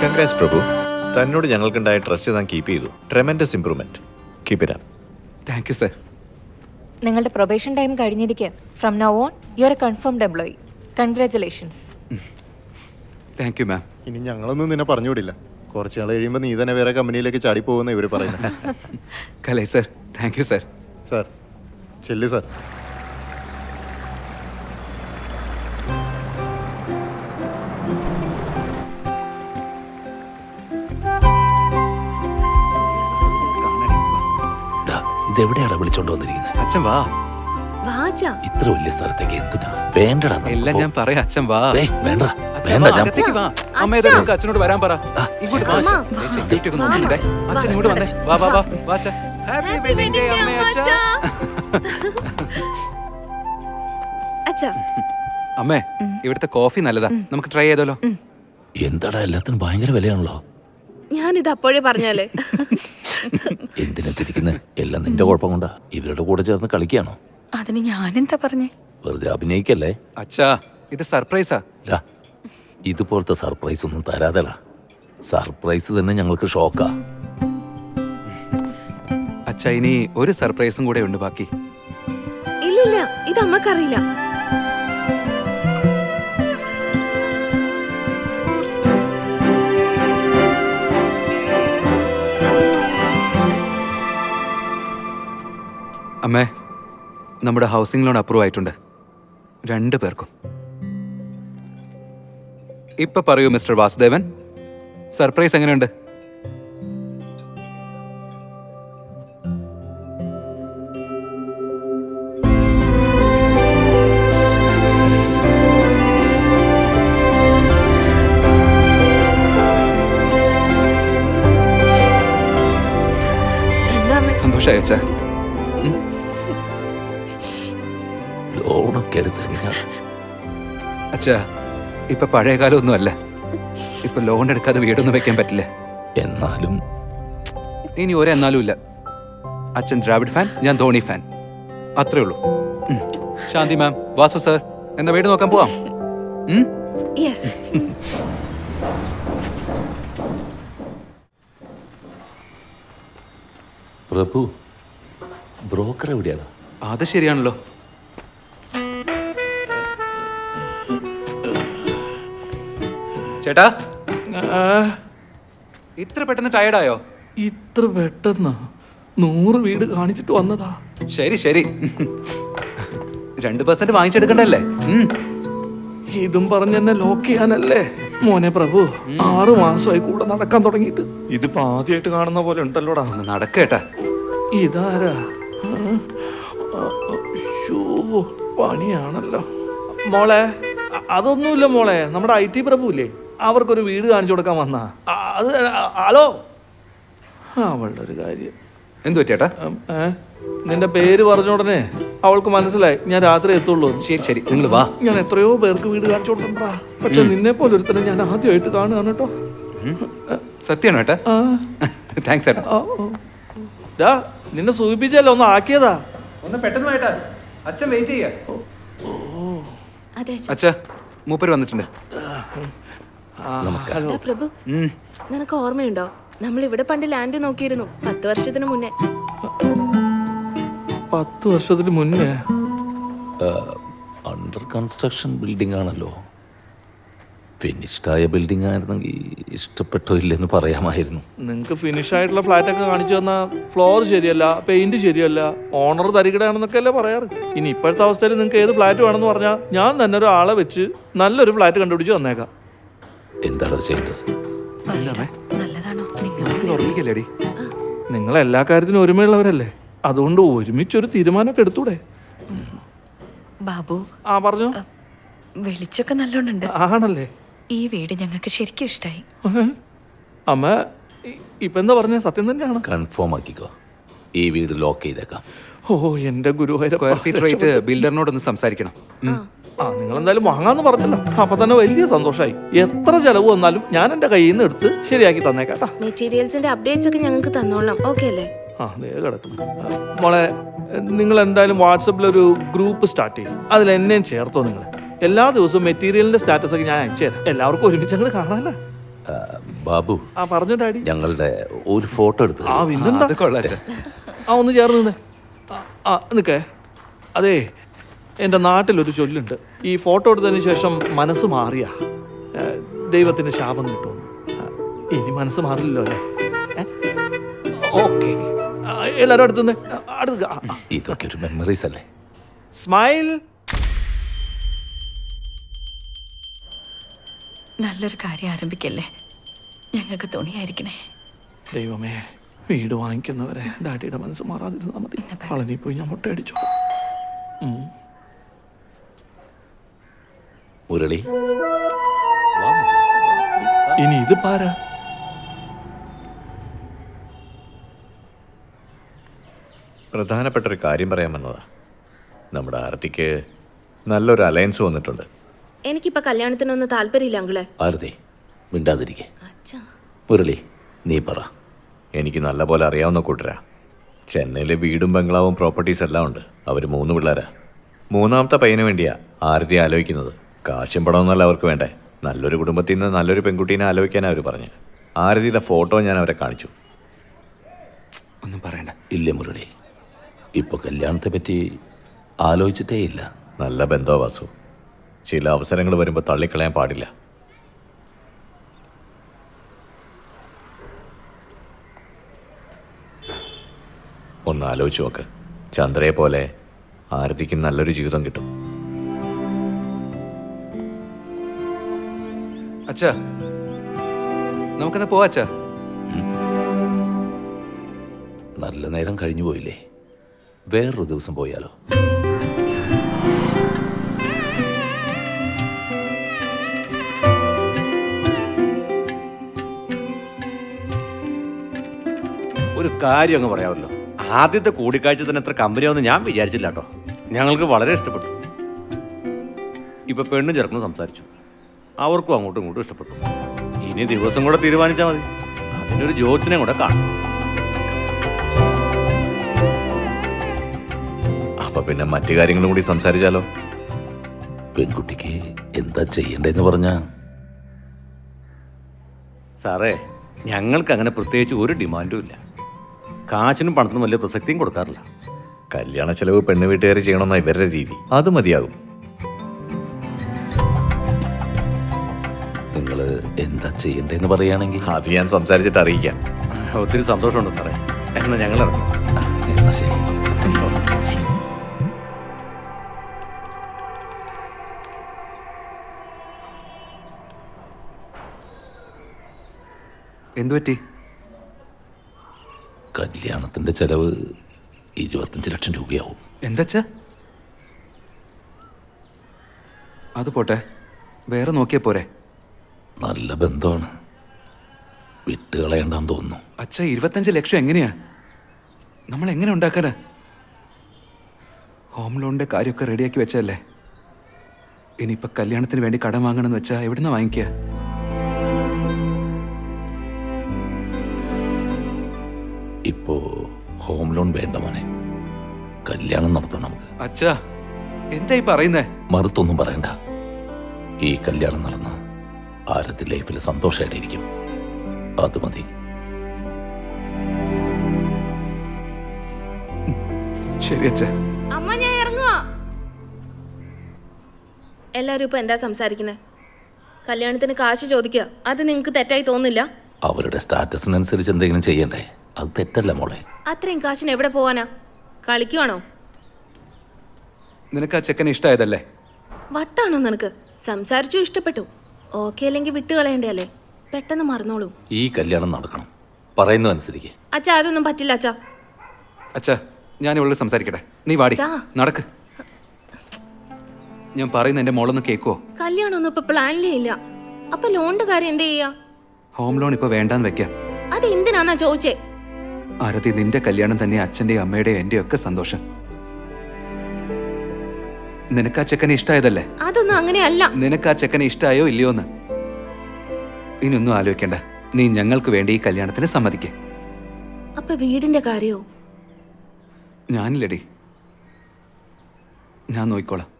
Congrats Prabhu. തന്നോട് ഞങ്ങൾക്കുണ്ടായ trust താൻ കീപ്പ് ചെയ്തു. Tremendous improvement. Keep it up. Thank you sir. നിങ്ങളുടെ പ്രൊബേഷൻ ടൈം കഴിഞ്ഞിരിക്കെ from now on you are a confirmed employee. Congratulations. Thank you ma'am. ഇനി ഞങ്ങളൊന്നും നിന്നെ പറഞ്ഞുവിടില്ല. കുറച്ച് നാൾ കഴിയുമ്പോൾ നീ തന്നെ വേറെ കമ്പനിയിലേക്ക് ചാടി പോകുന്ന ഇവർ പറയുന്നത്. Kalai sir, thank you sir. Sir ചെല്ലു സാർ. ഇതെവിടെയാണ് വിളിച്ചോണ്ട് വന്നിരിക്കുന്നത്? അച്ഛൻ വാ. ഇത്ര വലിയ സ്ഥലത്തേക്ക് എന്തിനാ? വേണ്ടടാ. എല്ലാം ഞാൻ പറയാം. അച്ഛൻ വാ. വേണ്ട അച്ഛൻ വേണ്ട, വാ, ഞാൻ അകത്തേക്ക് വാ. അമ്മ ഏതാ നമുക്ക് അച്ഛനോട് വരാൻ പറ. ഇങ്ങോട്ട് വാ അച്ഛാ. security ഒക്കെ നോക്കിയിട്ടെ. അച്ഛൻ ഇങ്ങോട്ട് വന്നേ. വാ വാ വാ വാ അച്ഛാ. ഹാപ്പി വെഡിങ് ഡേ അമ്മേ അച്ഛാ. അമ്മേ, ഇവിടുത്തെ കോഫി നല്ലതാ. നമുക്ക് ട്രൈ ചെയ്താലോ? എന്താടാ എല്ലാത്തിനും ഭയങ്കര വിലയാണല്ലോ. ഞാനിത് അപ്പോഴേ പറഞ്ഞാലേ. എന്തിനാ ചിരിക്കുന്നത്? എല്ലാം നിന്റെ കുഴപ്പം കൊണ്ടാ. ഇവരുടെ കൂടെ ചേർന്ന് കളിക്കുകയാണോ? അതിന് ഞാനെന്താ പറഞ്ഞേ? വെറുതെ അഭിനയിക്കല്ലേ. അച്ഛാ, ഇത് സർപ്രൈസാ. ഇതുപോലത്തെ സർപ്രൈസ് ഒന്നും തരാതെടാ. സർപ്രൈസ് തന്നെ ഞങ്ങൾക്ക് ഷോക്കാ. അച്ഛാ, ഇനി ഒരു സർപ്രൈസും കൂടെ ഉണ്ട് ബാക്കി. ഇല്ലില്ല, ഇത് അമ്മക്കറിയില്ല. അമ്മേ, നമ്മുടെ ഹൗസിംഗ് ലോൺ അപ്രൂവ് ആയിട്ടുണ്ട് 2 പേർക്കും. ഇപ്പൊ പറയൂ മിസ്റ്റർ വാസുദേവൻ, സർപ്രൈസ് എങ്ങനെയുണ്ട്? സന്തോഷായി അച്ഛാ? ലോണൊക്കെ എടുത്ത് അച്ഛാ, ഇപ്പൊ പഴയ കാലമൊന്നും അല്ല. ഇപ്പൊ ലോൺ എടുക്കാതെ വീടൊന്നും വെക്കാൻ പറ്റില്ല. എന്നാലും ഇനി ഒരെന്നാലും ഇല്ല. അച്ഛൻ ദ്രാവിഡ് ഫാൻ, ഞാൻ ധോണി ഫാൻ. അത്രേ ഉള്ളൂ. ശാന്തി മാം, വാസു സർ, എന്നാ വീട് നോക്കാൻ പോവാം. യെസ്. പ്രഭു, ബ്രോക്കർ എവിടെയാണ്? അത് ശരിയാണല്ലോ. ചേട്ടാ, ഇത്ര പെട്ടെന്ന് ടയർഡായോ? ഇത്ര പെട്ടെന്ന് 100 വീട് കാണിച്ചിട്ട് വന്നതാ. ശരി ശരി, 2% വാങ്ങിച്ചെടുക്കണ്ടല്ലേ? ഇതും പറഞ്ഞെന്നെ ലോക്ക് ചെയ്യാനല്ലേ മോനെ പ്രഭു. 6 മാസമായി കൂടെ നടക്കാൻ തുടങ്ങിയിട്ട്. ഇതിപ്പോ ആദ്യമായിട്ട് കാണുന്ന പോലെ ഉണ്ടല്ലോടാ. ഒന്ന് നടക്കേട്ടാ. ഇതാരാ? പണിയാണല്ലോ മോളെ. അതൊന്നുമില്ല മോളെ, നമ്മുടെ IT പ്രഭുല്ലേ, അവർക്കൊരു വീട് കാണിച്ചു കൊടുക്കാൻ വന്നാ. അത് ഹലോ, അവളുടെ ഒരു കാര്യം. എന്തു ചേട്ടാ? നിന്റെ പേര് പറഞ്ഞ ഉടനെ അവൾക്ക് മനസ്സിലായി ഞാൻ രാത്രി എത്തുള്ളൂ. ശരി ശരി, നിങ്ങൾ വാ. ഞാൻ എത്രയോ പേർക്ക് വീട് കാണിച്ചു കൊടുക്കണ്ടാ, പക്ഷെ നിന്നെ പോലെ ഒരുത്തനെ ഞാൻ ആദ്യമായിട്ട് കാണുകയാണ് കേട്ടോ. സത്യമാണോ ഏട്ടാ? താങ്ക്സ് ഏട്ടാ. നിന്നെ സൂചിപ്പിച്ചല്ലോ, ഒന്ന് ആക്കിയതാ. ഒന്ന് പെട്ടെന്ന് വേട്ടാ, അച്ഛൻ വെയിറ്റ് ചെയ്യാ. അച്ഛാ, മൂപ്പര് വന്നിട്ടുണ്ട്. നമസ്കാരം. പ്രഭു, നിനക്ക് ഓർമ്മയുണ്ടോ, നമ്മൾ ഇവിടെ പണ്ട് ലാൻഡ് നോക്കിയിരുന്നു 10 വർഷത്തിന് മുന്നേ. 10 വർഷത്തിന് മുന്നേ? അണ്ടർ കൺസ്ട്രക്ഷൻ ബിൽഡിംഗ് ആണല്ലോ. ഫിനിഷ്ഡായ ബിൽഡിംഗ് ആയിരുന്നെങ്കിൽ ഇഷ്ടപ്പെട്ടോ ഇല്ലെന്ന് പറയാമായിരുന്നു. നിങ്ങൾക്ക് ഫിനിഷ് ആയിട്ടുള്ള ഫ്ലാറ്റ് ഒക്കെ കാണിച്ചു തന്നാൽ ഫ്ലോർ ശരിയല്ല, പെയിന്റ് ശരിയല്ല, ഓണർ തരികിടയാണെന്നൊക്കെ അല്ലേ പറയാറ്. ഇനി ഇപ്പോഴത്തെ അവസ്ഥയിൽ നിങ്ങൾക്ക് ഏത് ഫ്ലാറ്റ് വേണമെന്ന് പറഞ്ഞാൽ ഞാൻ തന്നെ ഒരാളെ വെച്ച് നല്ലൊരു ഫ്ലാറ്റ് കണ്ടുപിടിച്ച് തന്നേക്കാം. എന്താണോ ചെയ്യേണ്ടത്? നിങ്ങൾ എല്ലാ കാര്യത്തിനും ഒരുമയുള്ളവരല്ലേ, അതുകൊണ്ട് ഒരുമിച്ചൊരു തീരുമാനമൊക്കെ എടുത്തൂടെ? ബാബു, പറഞ്ഞോ. വെളിച്ചൊക്കെ നല്ലോണുണ്ട്. ആണല്ലേ? ഈ വീട് ഞങ്ങൾക്ക് ശരിക്കും ഇഷ്ടായി. അമ്മ ഇപ്പൊ എന്താ പറഞ്ഞ? സത്യം തന്നെയാണ്. കൺഫേം ആക്കിക്കോ, ഈ വീട് ലോക്ക് ചെയ്തേക്കാം. ഓ എന്റെ ഗുരുവായൂരപ്പ. സ്ക്വയർ ഫീറ്റ് റേറ്റ് ബിൽഡറിനോടൊന്ന് സംസാരിക്കണം. നിങ്ങൾ എന്തായാലും വാങ്ങാന്ന് പറഞ്ഞല്ലോ, അപ്പൊ തന്നെ വലിയ സന്തോഷമായി. എത്ര ചെലവ് വന്നാലും ഞാൻ എന്റെ കയ്യിൽ നിന്ന് എടുത്ത് ശരിയാക്കി തന്നേക്കാട്ടാ. മെറ്റീരിയൽസിന്റെ അപ്ഡേറ്റ്സ് ഒക്കെ ഞങ്ങൾക്ക് തന്നോളാം. ഓക്കെ അല്ലേ? മോളെ, നിങ്ങൾ എന്തായാലും വാട്സപ്പിൽ ഒരു ഗ്രൂപ്പ് സ്റ്റാർട്ട് ചെയ്യും. അതിൽ എന്നെയും ചേർത്തോ. നിങ്ങൾ എല്ലാ ദിവസവും മെറ്റീരിയലിന്റെ സ്റ്റാറ്റസ് ഒക്കെ ഞാൻ അയച്ചു തരാം. എല്ലാവർക്കും ഒരുമിച്ച് അങ്ങോട്ട് കാണാനല്ല. ബാബു ആ പറഞ്ഞു ഡാഡി. ഞങ്ങളുടെ ഒരു ഫോട്ടോ എടുത്ത് ആ പിന്നെന്താ? അത് കൊള്ളാം അച്ഛാ. ആ ഒന്ന് ചേർന്ന് നിന്നേ. ആ നിൽക്കേ. അതേ, എൻ്റെ നാട്ടിലൊരു ചൊല്ലുണ്ട്, ഈ ഫോട്ടോ എടുത്തതിന് ശേഷം മനസ്സ് മാറിയ ദൈവത്തിന് ശാപം കിട്ടുമെന്ന്. ഇനി മനസ്സ് മാറില്ലല്ലോ അല്ലേ? ഓക്കെ, എല്ലാവരും അടുത്തുനിന്ന് അടുത്ത്. ഇതൊക്കെ ഒരു മെമ്മറീസ് അല്ലേ? സ്മൈൽ. നല്ലൊരു കാര്യം ആരംഭിക്കല്ലേ, ഞങ്ങൾക്ക് തുണിയായിരിക്കണേ. ദൈവമേ, വീട് വാങ്ങിക്കുന്നവരെ ഡാഡിയുടെ മനസ്സ് മാറാതിരുന്നാൽ മതി. പളനി പോയി ഞാൻ മുട്ട അടിച്ചു. മുരളി, ഇനി ഇത് പാരാ? പ്രധാനപ്പെട്ട ഒരു കാര്യം പറയാൻ വന്നതാ. നമ്മുടെ ആരതിക്ക് നല്ലൊരു അലയൻസ് വന്നിട്ടുണ്ട്. എനിക്കിപ്പോ കല്യാണത്തിനൊന്നും താല്പര്യമില്ല അങ്കിളെ. ആരതി മിണ്ടാതിരിക്കെ. അച്ഛാ, മുരളി, നീ പറ. എനിക്ക് നല്ല പോലെ അറിയാവുന്ന കൂട്ടരാ. ചെന്നൈയിലെ വീടും ബംഗ്ലാവും പ്രോപ്പർട്ടീസ് എല്ലാം ഉണ്ട്. അവർ 3 പിള്ളേരാ. 3ാമത്തെ പയ്യന് വേണ്ടിയാ ആരതി ആലോചിക്കുന്നത്. കാശും പണമൊന്നല്ല അവർക്ക് വേണ്ടേ. നല്ലൊരു കുടുംബത്തിൽ നിന്ന് നല്ലൊരു പെൺകുട്ടീനെ ആലോചിക്കാനാണ് അവർ പറഞ്ഞത്. ആരതിയുടെ ഫോട്ടോ ഞാൻ അവരെ കാണിച്ചു. ഒന്നും പറയണ്ട. ഇല്ല മുരളി, ഇപ്പൊ കല്യാണത്തെ പറ്റി ആലോചിച്ചിട്ടേ ഇല്ല. നല്ല ബന്ധോ വാസു. ചില അവസരങ്ങൾ വരുമ്പോൾ തള്ളിക്കളയാൻ പാടില്ല. ഒന്ന് ആലോചിച്ച് നോക്ക്. ചന്ദ്രയെ പോലെ ആരതിക്ക് നല്ലൊരു ജീവിതം കിട്ടും. അച്ഛാ, നമുക്കെന്നാ പോവാ അച്ഛാ. നല്ല നേരം കഴിഞ്ഞു പോയില്ലേ? വേറൊരു ദിവസം പോയാലോ? ഒരു കാര്യം അങ്ങ് പറയാമല്ലോ. ആദ്യത്തെ കൂടിക്കാഴ്ച തന്നെ എത്ര കമ്പനിയാവുമെന്ന് ഞാൻ വിചാരിച്ചില്ല കേട്ടോ. ഞങ്ങൾക്ക് വളരെ ഇഷ്ടപ്പെട്ടു. ഇപ്പൊ പെണ്ണും ചെറുക്കനും സംസാരിച്ചു, അവർക്കും അങ്ങോട്ടും ഇങ്ങോട്ടും ഇഷ്ടപ്പെട്ടു. ഇനി ദിവസം കൂടെ തീരുമാനിച്ചാൽ മതി. അതിനൊരു ജോത്സിനെ കൂടെ കാണും. അപ്പൊ പിന്നെ മറ്റു കാര്യങ്ങളും കൂടി സംസാരിച്ചാലോ? പെൺകുട്ടിക്ക് എന്താ ചെയ്യണ്ടെന്ന് പറഞ്ഞാ? സാറേ, ഞങ്ങൾക്ക് അങ്ങനെ പ്രത്യേകിച്ച് ഒരു ഡിമാൻഡും ഇല്ല. കാശിനും പണത്തിനും വലിയ പ്രസക്തിയും കൊടുക്കാറില്ല. കല്യാണ ചെലവ് പെണ്ണ് വീട്ടുകാർ ചെയ്യണമെന്ന ഇവരുടെ രീതി. അത് മതിയാകും. നിങ്ങൾ എന്താ ചെയ്യണ്ടെന്ന് പറയുകയാണെങ്കിൽ അത് ഞാൻ സംസാരിച്ചിട്ട് അറിയിക്കാം. ഒത്തിരി സന്തോഷമുണ്ട് സാറേ. എന്നാൽ ഞങ്ങൾ ഇറങ്ങാം. എന്നാ ശരി. എന്തു പറ്റി? കല്യാണത്തിന്റെ ചെലവ് 25 ലക്ഷം രൂപയാവും. എന്താച്ചാ? അത് പോട്ടെ, വേറെ നോക്കിയാ പോരെ? നല്ല ബന്ധമാണ്, വിട്ടുകളയണ്ടെന്ന് തോന്നുന്നു. അച്ഛാ, 25 ലക്ഷം എങ്ങനെയാ? നമ്മൾ എങ്ങനെ ഉണ്ടാക്കാനാ? ഹോം ലോണിന്റെ കാര്യമൊക്കെ റെഡിയാക്കി വെച്ചല്ലേ. ഇനിയിപ്പോൾ കല്യാണത്തിന് വേണ്ടി കടം വാങ്ങണമെന്ന് വെച്ചാൽ എവിടുന്ന വാങ്ങിക്കുക? ഇപ്പോ ഹോം ലോൺ വേണ്ട മോനെ, കല്യാണം നടത്തണം നമുക്ക്. അച്ഛാ, എന്തായി പറയുന്നേ? മറുത്തൊന്നും പറയണ്ട. ഈ കല്യാണം നടന്ന ആരതി ലൈഫിൽ സന്തോഷമായിട്ടിരിക്കും. അത് മതി. ശരി അച്ഛാ. അമ്മ ഞാൻ ഇറങ്ങുവാ. എല്ലാരും ഇപ്പൊ എന്താ സംസാരിക്കുന്നത്? കല്യാണത്തിന് കാശ് ചോദിക്കുക, അത് നിങ്ങക്ക് തെറ്റായി തോന്നില്ല? അവരുടെ സ്റ്റാറ്റസിനനുസരിച്ച് എന്തെങ്കിലും ചെയ്യണ്ടേ? അത് തെറ്റല്ല മോളെ. അത്രയും കാശിന് എവിടെ പോവാനാ? കളിക്കുവാണോ? നിനക്ക് ആ ചെക്കനെ ഇഷ്ടമായതല്ലേ? വട്ടാണോ നിനക്ക്? സംസാരിച്ചു, ഇഷ്ടപ്പെട്ടു. ഓക്കെ അല്ലെങ്കിൽ വിട്ടു കളയണ്ടേ അല്ലേ? പെട്ടെന്ന് മറന്നോളൂ. ഈ കല്യാണം നടക്കണം, പറയുന്നത് അനുസരിക്ക്. അച്ഛാ, അതൊന്നും പറ്റില്ല അച്ഛാ. അച്ഛാ, ഞാൻ ഇവളോട് സംസാരിക്കട്ടെ. നീ വാടി, ദാ. നടക്ക്. ഞാൻ പറയുന്ന എന്റെ മോളൊന്ന് കേക്കോ? കല്യാണം ഒന്നും ഇപ്പൊ പ്ലാനിലേ ഇല്ല. അപ്പൊ ലോണിന്റെ കാര്യം എന്ത് ചെയ്യാ? ഹോം ലോൺ ഇപ്പൊ വേണ്ടാന്ന് വെക്കാം. അത് എന്തിനാന്നാ ചോദിച്ചേ? ആരതി, നിന്റെ കല്യാണം തന്നെ അച്ഛന്റെയും അമ്മയുടെയും എന്റെയും ഒക്കെ സന്തോഷം. നിനക്ക് ആ ചെക്കനെ ഇഷ്ടമായതല്ലേ? അതൊന്നും അങ്ങനെയല്ല. നിനക്ക് ആ ചെക്കനെ ഇഷ്ടമായോ ഇല്ലയോന്ന് ഇനിയൊന്നും ആലോചിക്കണ്ട. നീ ഞങ്ങൾക്ക് വേണ്ടി ഈ കല്യാണത്തിന് സമ്മതിക്കേ. അപ്പൊ വീടിന്റെ കാര്യോ? ഞാനില്ലടി, ഞാൻ നോക്കിക്കോളാം.